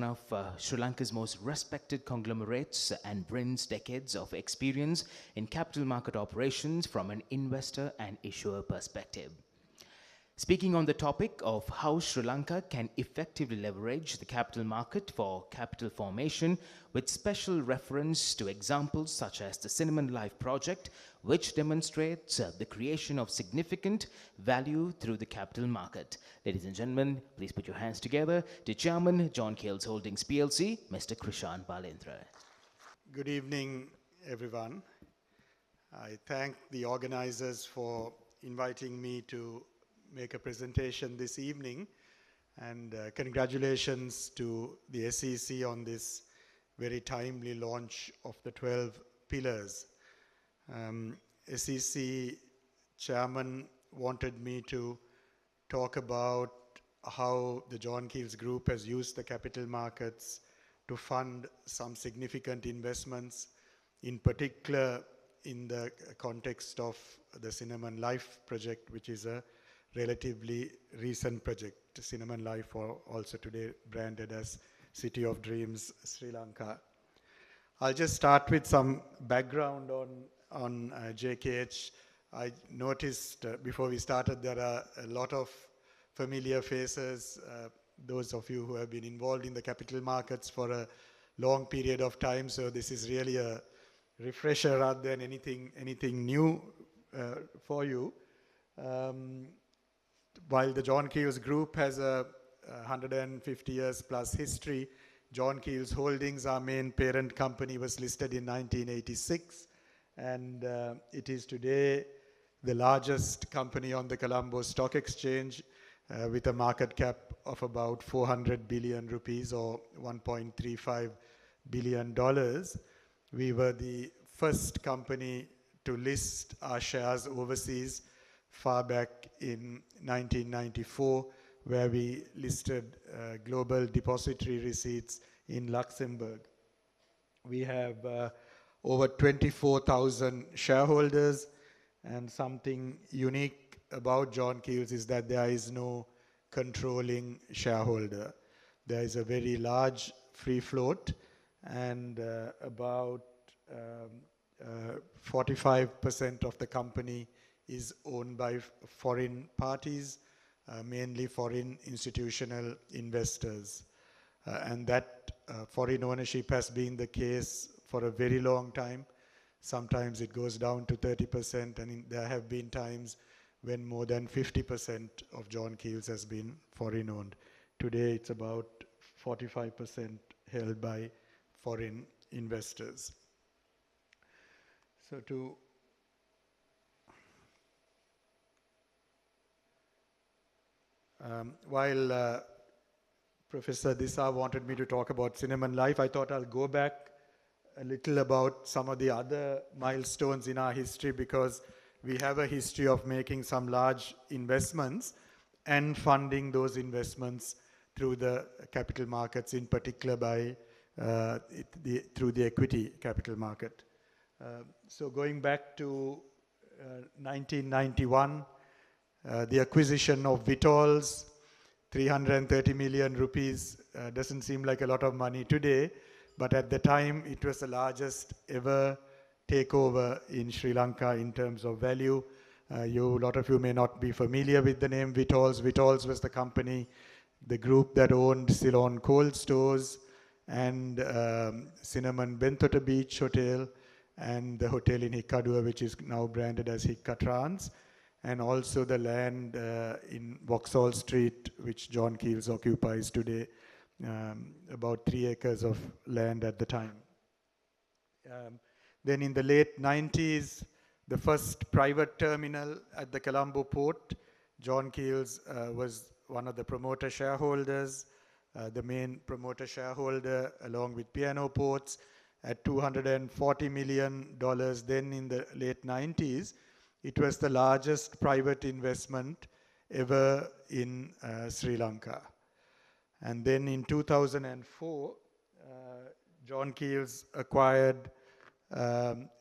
One of Sri Lanka's most respected conglomerates and brings decades of experience in capital market operations from an investor and issuer perspective. Speaking on the topic of how Sri Lanka can effectively leverage the capital market for capital formation, with special reference to examples such as the Cinnamon Life project, which demonstrates the creation of significant value through the capital market. Ladies and gentlemen, please put your hands together to Chairman John Keells Holdings PLC, Mr. Krishan Balendra. Good evening, everyone. I thank the organizers for inviting me to make a presentation this evening, and congratulations to the SEC on this very timely launch of the 12 pillars. SEC chairman wanted me to talk about how the John Keells Group has used the capital markets to fund some significant investments, in particular in the context of the Cinnamon Life project, which is a relatively recent project. Cinnamon Life, or also today branded as City of Dreams, Sri Lanka. I'll just start with some background on JKH. I noticed before we started there are a lot of familiar faces, those of you who have been involved in the capital markets for a long period of time, so this is really a refresher rather than anything new for you. While the John Keells Group has a 150 years plus history, John Keells Holdings, our main parent company, was listed in 1986, and it is today the largest company on the Colombo Stock Exchange, with a market cap of about 400 billion rupees or $1.35 billion. We were the first company to list our shares overseas far back in 1994, where we listed global depository receipts in Luxembourg. We have over 24,000 shareholders, and something unique about John Keells is that there is no controlling shareholder. There is a very large free float, and about 45% of the company is owned by foreign parties, mainly foreign institutional investors. And that foreign ownership has been the case for a very long time. Sometimes it goes down to 30%, and there have been times when more than 50% of John Keells has been foreign owned. Today it's about 45% held by foreign investors. So while Professor Disa wanted me to talk about Cinnamon Life, I thought I'll go back a little about some of the other milestones in our history, because we have a history of making some large investments and funding those investments through the capital markets, in particular by through the equity capital market. So going back to 1991, the acquisition of Vitol's, 330 million rupees, doesn't seem like a lot of money today, but at the time it was the largest ever takeover in Sri Lanka in terms of value. A lot of you may not be familiar with the name Vitol's. Vitol's was the company, the group that owned Ceylon Cold Stores and Cinnamon Bentota Beach Hotel and the hotel in Hikkadua, which is now branded as Hikka Trans, and also the land in Vauxhall Street, which John Keells occupies today, about 3 acres of land at the time. Then in the late 90s, the first private terminal at the Colombo port, John Keells was one of the promoter shareholders, the main promoter shareholder, along with P&O Ports, at $240 million. Then in the late 90s, it was the largest private investment ever in Sri Lanka. And then in 2004, John Keells acquired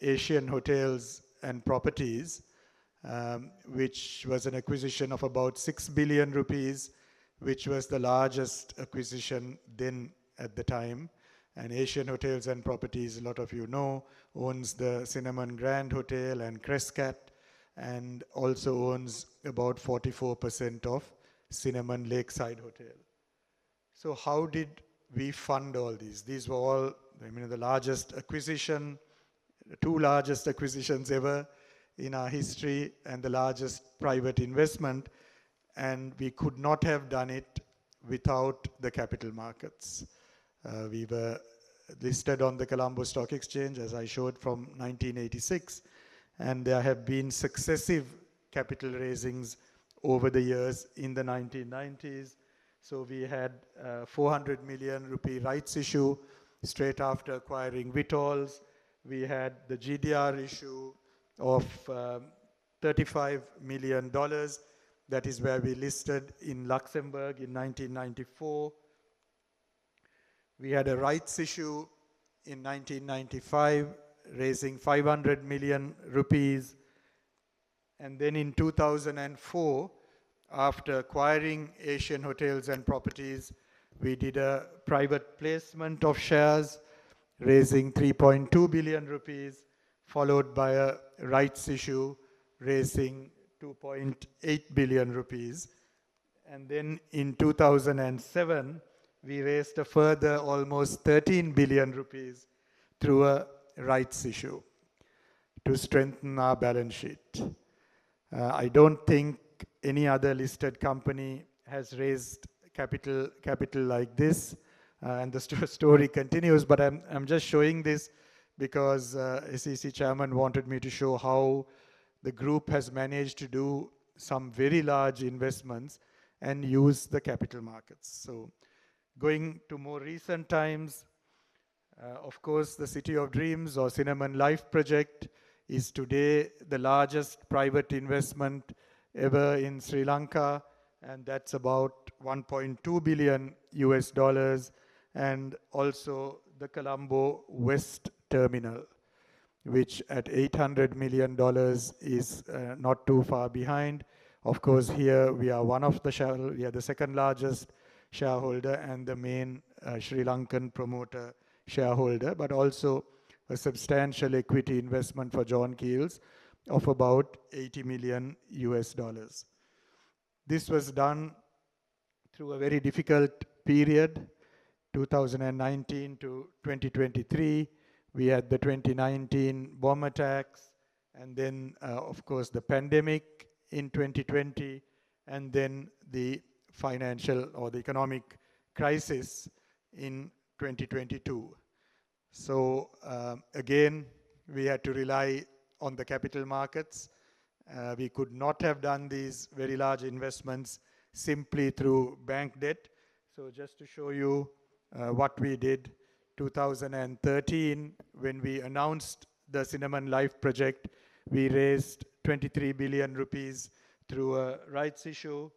Asian Hotels and Properties, which was an acquisition of about 6 billion rupees, which was the largest acquisition then at the time. And Asian Hotels and Properties, a lot of you know, owns the Cinnamon Grand Hotel and Crescat, and also owns about 44% of Cinnamon Lakeside Hotel. So how did we fund all these? These were all, the largest acquisition, the two largest acquisitions ever in our history, and the largest private investment, and we could not have done it without the capital markets. We were listed on the Colombo Stock Exchange, as I showed, from 1986, and there have been successive capital raisings over the years in the 1990s. So we had 400 million rupee rights issue straight after acquiring Vitol's. We had the GDR issue of $35 million. That is where we listed in Luxembourg in 1994. We had a rights issue in 1995, raising 500 million rupees. And then in 2004, after acquiring Asian Hotels and Properties, we did a private placement of shares, raising 3.2 billion rupees, followed by a rights issue, raising 2.8 billion rupees. And then in 2007, we raised a further almost 13 billion rupees through a rights issue to strengthen our balance sheet. I don't think any other listed company has raised capital like this, and the story continues, but I'm just showing this because SEC chairman wanted me to show how the group has managed to do some very large investments and use the capital markets. So going to more recent times, of course, the City of Dreams or Cinnamon Life project is today the largest private investment ever in Sri Lanka, and that's about 1.2 billion US dollars, and also the Colombo West Terminal, which at $800 million is not too far behind. Of course, here we are one of the shareholders, we are the second largest shareholder and the main Sri Lankan promoter shareholder, but also a substantial equity investment for John Keells of about 80 million US dollars. This was done through a very difficult period, 2019 to 2023. We had the 2019 bomb attacks, and then, of course, the pandemic in 2020, and then the financial or the economic crisis in 2022. So again, we had to rely on the capital markets. We could not have done these very large investments simply through bank debt. So just to show you what we did, 2013, when we announced the Cinnamon Life project, we raised 23 billion rupees through a rights issue.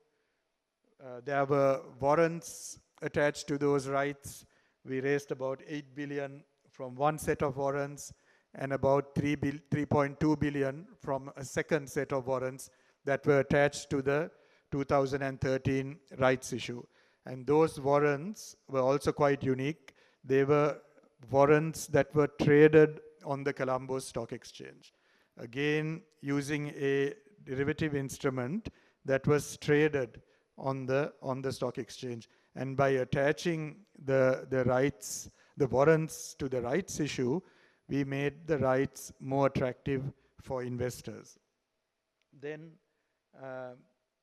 There were warrants attached to those rights. We raised about 8 billion from one set of warrants and about 3.2 billion from a second set of warrants that were attached to the 2013 rights issue. And those warrants were also quite unique. They were warrants that were traded on the Colombo Stock Exchange. Again, using a derivative instrument that was traded on the stock exchange. And by attaching the warrants to the rights issue, we made the rights more attractive for investors. Then,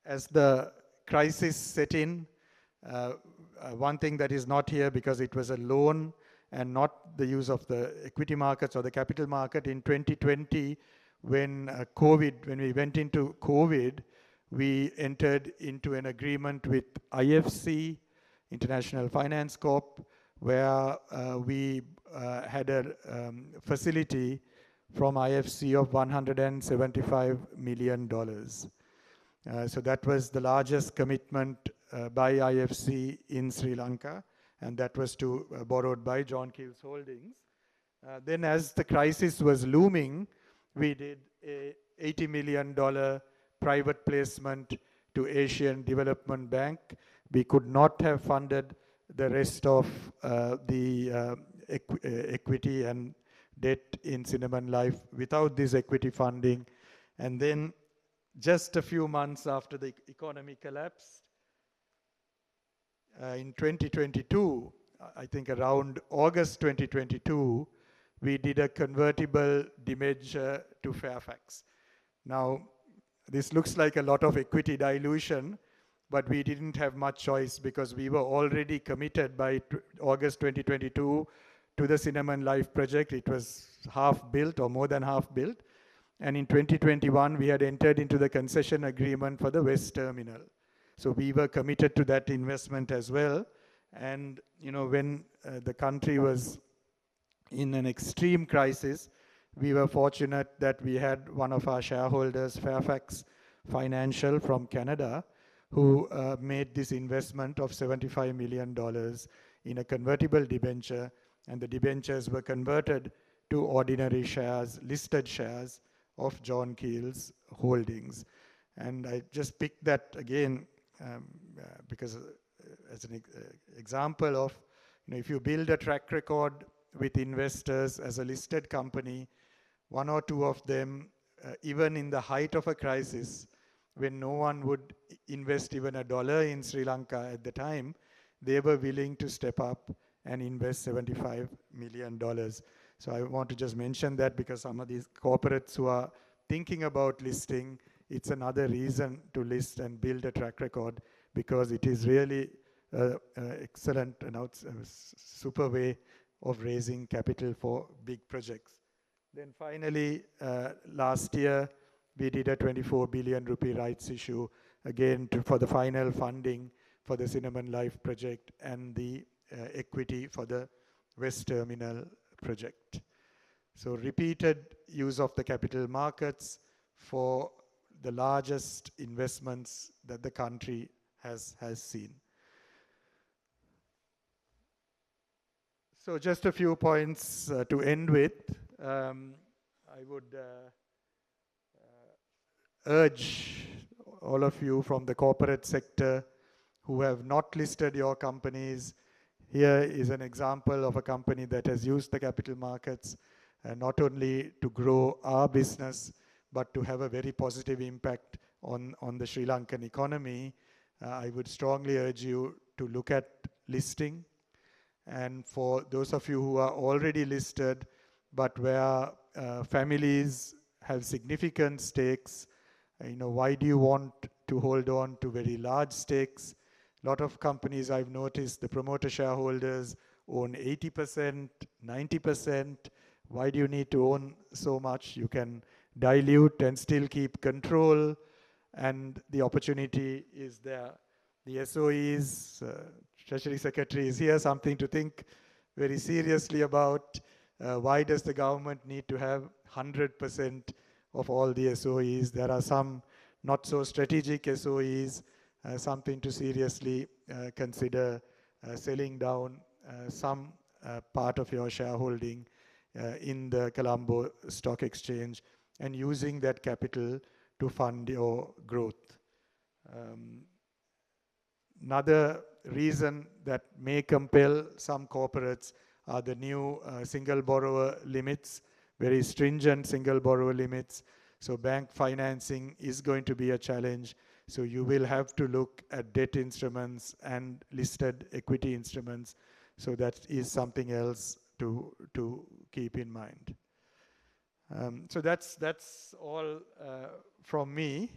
as the crisis set in, one thing that is not here because it was a loan and not the use of the equity markets or the capital market, in 2020, when we went into COVID, we entered into an agreement with IFC, International Finance Corp, where we had a facility from IFC of $175 million. So that was the largest commitment by IFC in Sri Lanka, and that was borrowed by John Keells Holdings. Then as the crisis was looming, we did a $80 million private placement to Asian Development Bank. We could not have funded the rest of the equity and debt in Cinnamon Life without this equity funding. And then just a few months after the economy collapsed, in 2022, I think around August 2022, we did a convertible debenture to Fairfax. Now, this looks like a lot of equity dilution, but we didn't have much choice because we were already committed by August 2022 to the Cinnamon Life project. It was half built or more than half built. And in 2021, we had entered into the concession agreement for the West Terminal. So we were committed to that investment as well. And when the country was in an extreme crisis, we were fortunate that we had one of our shareholders, Fairfax Financial from Canada, who made this investment of $75 million in a convertible debenture, and the debentures were converted to ordinary shares, listed shares of John Keells Holdings. And I just picked that again because as an example of, if you build a track record with investors as a listed company, one or two of them, even in the height of a crisis, when no one would invest even $1 in Sri Lanka at the time, they were willing to step up and invest $75 million. So I want to just mention that because some of these corporates who are thinking about listing, it's another reason to list and build a track record, because it is really excellent and super way of raising capital for big projects. Then finally, last year, we did a 24 billion rupee rights issue, again for the final funding for the Cinnamon Life project and the equity for the West Terminal project. So repeated use of the capital markets for the largest investments that the country has seen. So just a few points to end with. I would urge all of you from the corporate sector who have not listed your companies. Here is an example of a company that has used the capital markets not only to grow our business, but to have a very positive impact on the Sri Lankan economy. I would strongly urge you to look at listing. And for those of you who are already listed, but where families have significant stakes, why do you want to hold on to very large stakes? A lot of companies I've noticed, the promoter shareholders own 80%, 90%. Why do you need to own so much? You can dilute and still keep control, and the opportunity is there. The SOEs, Treasury Secretary is here, something to think very seriously about. Why does the government need to have 100% of all the SOEs? There are some not so strategic SOEs, something to seriously consider selling down some part of your shareholding in the Colombo Stock Exchange and using that capital to fund your growth. Another reason that may compel some corporates are the new single borrower limits, very stringent single borrower limits. So bank financing is going to be a challenge. So you will have to look at debt instruments and listed equity instruments. So that is something else to keep in mind. So that's all from me.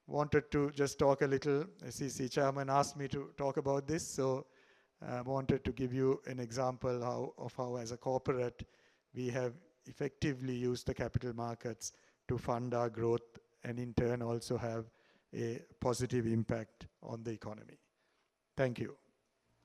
Wanted to just talk a little. SEC chairman asked me to talk about this, so I wanted to give you an example of how as a corporate we have effectively used the capital markets to fund our growth and in turn also have a positive impact on the economy. Thank you.